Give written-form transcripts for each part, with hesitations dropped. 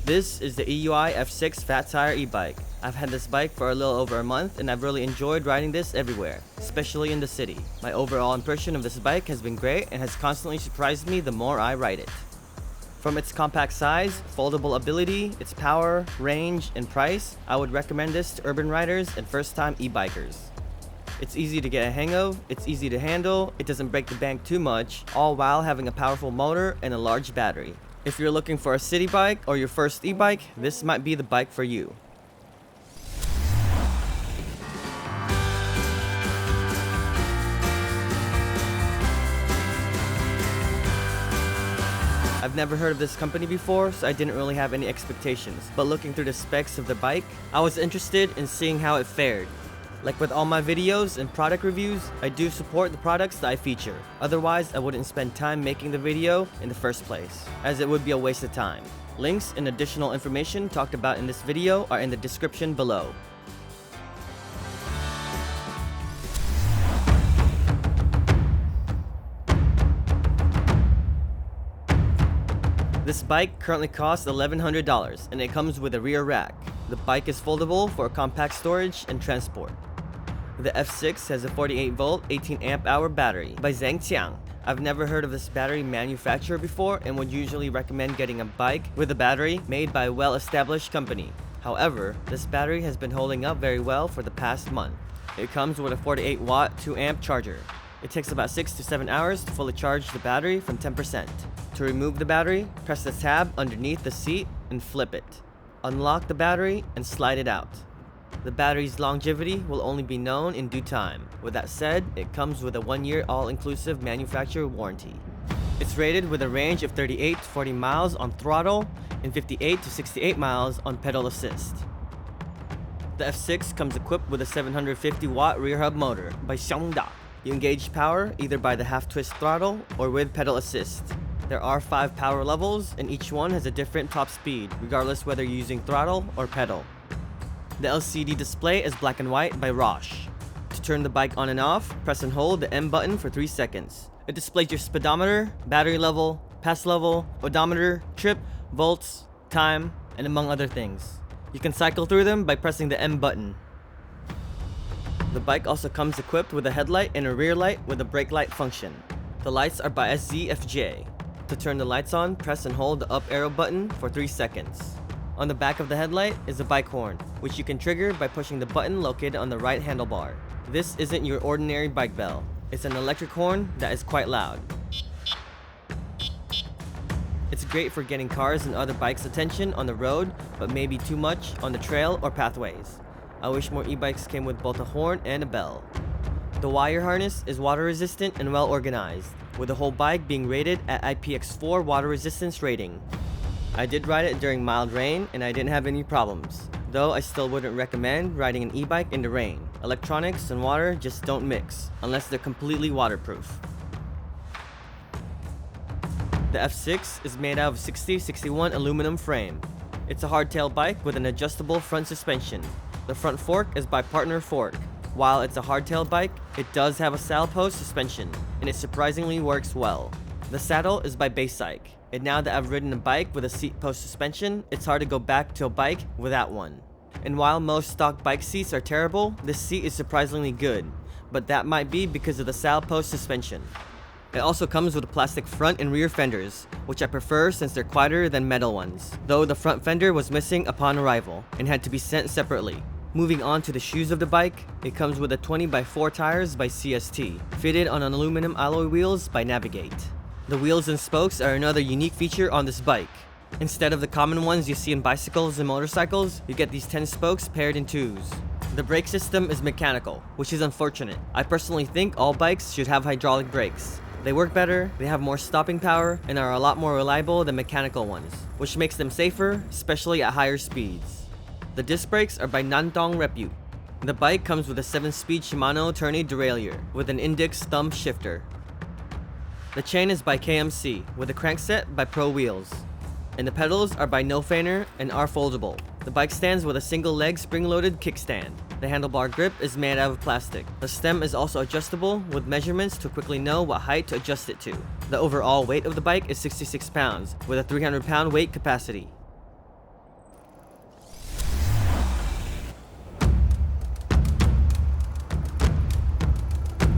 This is the EUY F6 Fat Tire e-bike. I've had this bike for a little over a month and I've really enjoyed riding this everywhere, especially in the city. My overall impression of this bike has been great and has constantly surprised me the more I ride it. From its compact size, foldable ability, its power, range, and price, I would recommend this to urban riders and first-time e-bikers. It's easy to get a hang of, it's easy to handle, it doesn't break the bank too much, all while having a powerful motor and a large battery. If you're looking for a city bike or your first e-bike, this might be the bike for you. I've never heard of this company before, so I didn't really have any expectations, but looking through the specs of the bike, I was interested in seeing how it fared. Like with all my videos and product reviews, I do support the products that I feature. Otherwise, I wouldn't spend time making the video in the first place, as it would be a waste of time. Links and additional information talked about in this video are in the description below. This bike currently costs $1,100 and it comes with a rear rack. The bike is foldable for compact storage and transport. The F6 has a 48-volt, 18-amp-hour battery by Zhangqiang. I've never heard of this battery manufacturer before and would usually recommend getting a bike with a battery made by a well-established company. However, this battery has been holding up very well for the past month. It comes with a 48-watt, 2-amp charger. It takes about 6 to 7 hours to fully charge the battery from 10%. To remove the battery, press the tab underneath the seat and flip it. Unlock the battery and slide it out. The battery's longevity will only be known in due time. With that said, it comes with a 1-year all-inclusive manufacturer warranty. It's rated with a range of 38 to 40 miles on throttle and 58 to 68 miles on pedal assist. The F6 comes equipped with a 750-watt rear hub motor by Xiongda. You engage power either by the half-twist throttle or with pedal assist. There are 5 power levels and each one has a different top speed, regardless whether you're using throttle or pedal. The LCD display is black and white by Roche. To turn the bike on and off, press and hold the M button for 3 seconds. It displays your speedometer, battery level, pass level, odometer, trip, volts, time, and among other things. You can cycle through them by pressing the M button. The bike also comes equipped with a headlight and a rear light with a brake light function. The lights are by SZFJ. To turn the lights on, press and hold the up arrow button for 3 seconds. On the back of the headlight is a bike horn, which you can trigger by pushing the button located on the right handlebar. This isn't your ordinary bike bell. It's an electric horn that is quite loud. It's great for getting cars and other bikes' attention on the road, but maybe too much on the trail or pathways. I wish more e-bikes came with both a horn and a bell. The wire harness is water resistant and well organized, with the whole bike being rated at IPX4 water resistance rating. I did ride it during mild rain and I didn't have any problems, though I still wouldn't recommend riding an e-bike in the rain. Electronics and water just don't mix, unless they're completely waterproof. The F6 is made out of 60/61 aluminum frame. It's a hardtail bike with an adjustable front suspension. The front fork is by Partner Fork. While it's a hardtail bike, it does have a saddle post suspension, and it surprisingly works well. The saddle is by Basic, and now that I've ridden a bike with a seat post suspension, it's hard to go back to a bike without one. And while most stock bike seats are terrible, this seat is surprisingly good, but that might be because of the saddle post suspension. It also comes with plastic front and rear fenders, which I prefer since they're quieter than metal ones, though the front fender was missing upon arrival and had to be sent separately. Moving on to the shoes of the bike, it comes with a 20x4 tires by CST, fitted on aluminum alloy wheels by Navigate. The wheels and spokes are another unique feature on this bike. Instead of the common ones you see in bicycles and motorcycles, you get these 10 spokes paired in 2s. The brake system is mechanical, which is unfortunate. I personally think all bikes should have hydraulic brakes. They work better, they have more stopping power, and are a lot more reliable than mechanical ones, which makes them safer, especially at higher speeds. The disc brakes are by Nantong Repute. The bike comes with a 7-speed Shimano tourney derailleur with an index thumb shifter. The chain is by KMC with a crankset by Pro Wheels. And the pedals are by No Feiner and are foldable. The bike stands with a single leg spring-loaded kickstand. The handlebar grip is made out of plastic. The stem is also adjustable with measurements to quickly know what height to adjust it to. The overall weight of the bike is 66 pounds with a 300-pound weight capacity.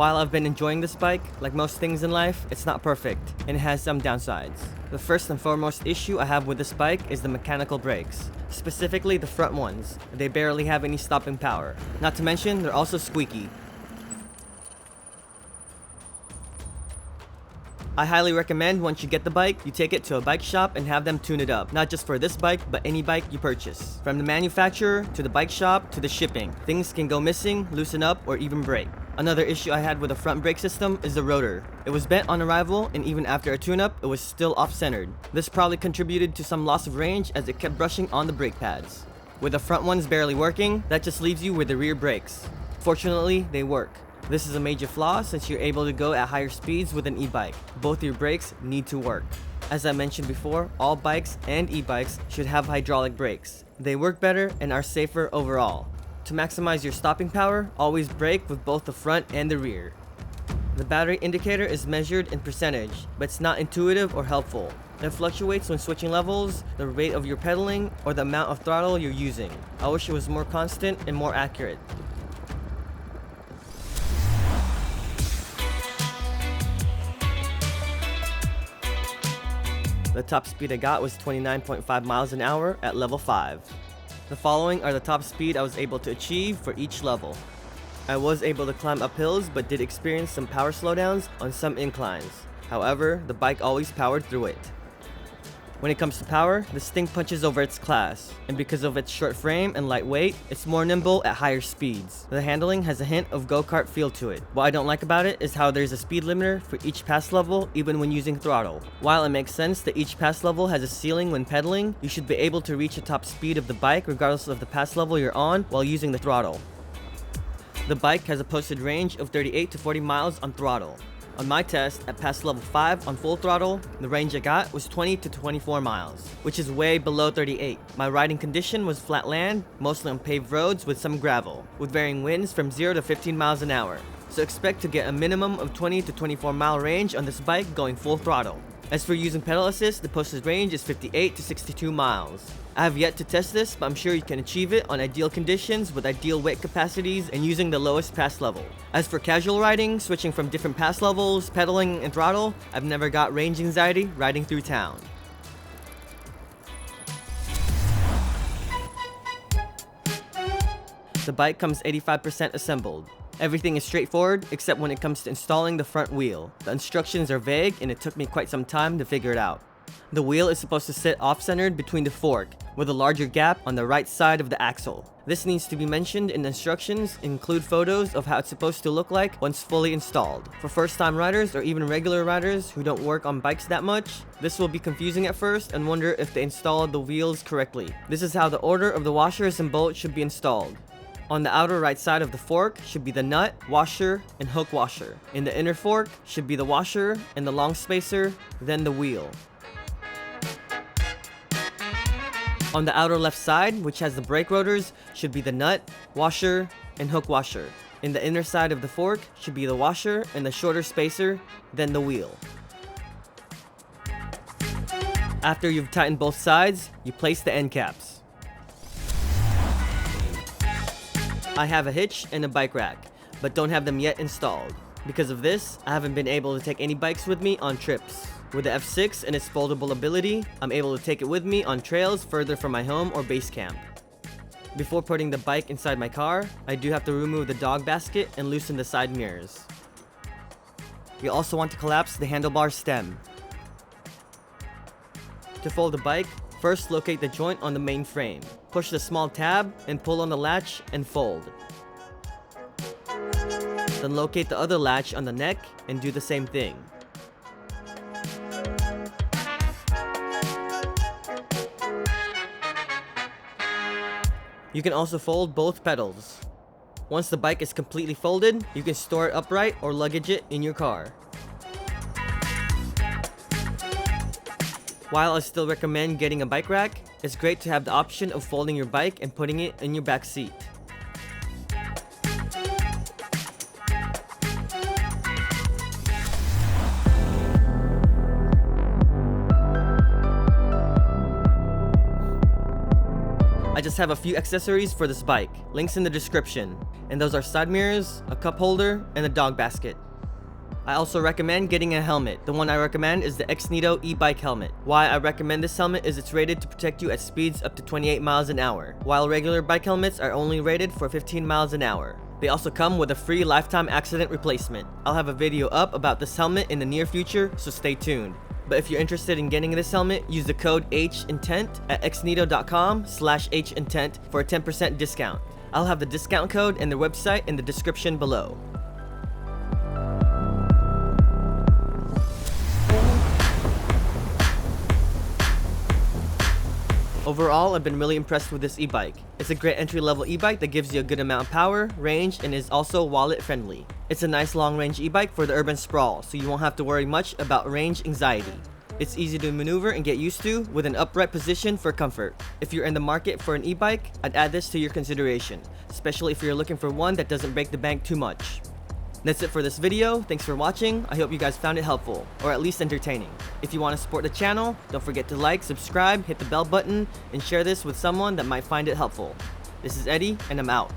While I've been enjoying this bike, like most things in life, it's not perfect, and it has some downsides. The first and foremost issue I have with this bike is the mechanical brakes, specifically the front ones. They barely have any stopping power. Not to mention, they're also squeaky. I highly recommend once you get the bike, you take it to a bike shop and have them tune it up. Not just for this bike, but any bike you purchase. From the manufacturer, to the bike shop, to the shipping. Things can go missing, loosen up, or even break. Another issue I had with the front brake system is the rotor. It was bent on arrival, and even after a tune-up, it was still off-centered. This probably contributed to some loss of range as it kept brushing on the brake pads. With the front ones barely working, that just leaves you with the rear brakes. Fortunately, they work. This is a major flaw since you're able to go at higher speeds with an e-bike. Both your brakes need to work. As I mentioned before, all bikes and e-bikes should have hydraulic brakes. They work better and are safer overall. To maximize your stopping power, always brake with both the front and the rear. The battery indicator is measured in percentage, but it's not intuitive or helpful. It fluctuates when switching levels, the rate of your pedaling, or the amount of throttle you're using. I wish it was more constant and more accurate. The top speed I got was 29.5 miles an hour at level 5. The following are the top speed I was able to achieve for each level. I was able to climb up hills but did experience some power slowdowns on some inclines. However, the bike always powered through it. When it comes to power, this thing punches over its class, and because of its short frame and light weight, it's more nimble at higher speeds. The handling has a hint of go-kart feel to it. What I don't like about it is how there's a speed limiter for each pass level even when using throttle. While it makes sense that each pass level has a ceiling when pedaling, you should be able to reach the top speed of the bike regardless of the pass level you're on while using the throttle. The bike has a posted range of 38 to 40 miles on throttle. On my test, at pass level 5 on full throttle, the range I got was 20 to 24 miles, which is way below 38. My riding condition was flat land, mostly on paved roads with some gravel, with varying winds from 0 to 15 miles an hour. So expect to get a minimum of 20 to 24 mile range on this bike going full throttle. As for using pedal assist, the posted range is 58 to 62 miles. I have yet to test this, but I'm sure you can achieve it on ideal conditions with ideal weight capacities and using the lowest pass level. As for casual riding, switching from different pass levels, pedaling, and throttle, I've never got range anxiety riding through town. The bike comes 85% assembled. Everything is straightforward except when it comes to installing the front wheel. The instructions are vague and it took me quite some time to figure it out. The wheel is supposed to sit off-centered between the fork, with a larger gap on the right side of the axle. This needs to be mentioned in the instructions and include photos of how it's supposed to look like once fully installed. For first-time riders or even regular riders who don't work on bikes that much, this will be confusing at first and wonder if they installed the wheels correctly. This is how the order of the washers and bolts should be installed. On the outer right side of the fork should be the nut, washer, and hook washer. In the inner fork should be the washer and the long spacer, then the wheel. On the outer left side, which has the brake rotors, should be the nut, washer, and hook washer. In the inner side of the fork should be the washer and the shorter spacer, then the wheel. After you've tightened both sides, you place the end caps. I have a hitch and a bike rack, but don't have them yet installed. Because of this, I haven't been able to take any bikes with me on trips. With the F6 and its foldable ability, I'm able to take it with me on trails further from my home or base camp. Before putting the bike inside my car, I do have to remove the dog basket and loosen the side mirrors. You also want to collapse the handlebar stem. To fold the bike, first locate the joint on the main frame. Push the small tab and pull on the latch and fold. Then locate the other latch on the neck and do the same thing. You can also fold both pedals. Once the bike is completely folded, you can store it upright or luggage it in your car. While I still recommend getting a bike rack, it's great to have the option of folding your bike and putting it in your back seat. I just have a few accessories for this bike, links in the description, and those are side mirrors, a cup holder, and a dog basket. I also recommend getting a helmet. The one I recommend is the XNITO eBike helmet. Why I recommend this helmet is it's rated to protect you at speeds up to 28 miles an hour, while regular bike helmets are only rated for 15 miles an hour. They also come with a free lifetime accident replacement. I'll have a video up about this helmet in the near future, so stay tuned. But if you're interested in getting this helmet, use the code HINTENT at xnito.com/HINTENT for a 10% discount. I'll have the discount code and their website in the description below. Overall, I've been really impressed with this e-bike. It's a great entry-level e-bike that gives you a good amount of power, range, and is also wallet-friendly. It's a nice long-range e-bike for the urban sprawl, so you won't have to worry much about range anxiety. It's easy to maneuver and get used to, with an upright position for comfort. If you're in the market for an e-bike, I'd add this to your consideration, especially if you're looking for one that doesn't break the bank too much. That's it for this video. Thanks for watching. I hope you guys found it helpful, or at least entertaining. If you want to support the channel, don't forget to like, subscribe, hit the bell button, and share this with someone that might find it helpful. This is Eddie, and I'm out.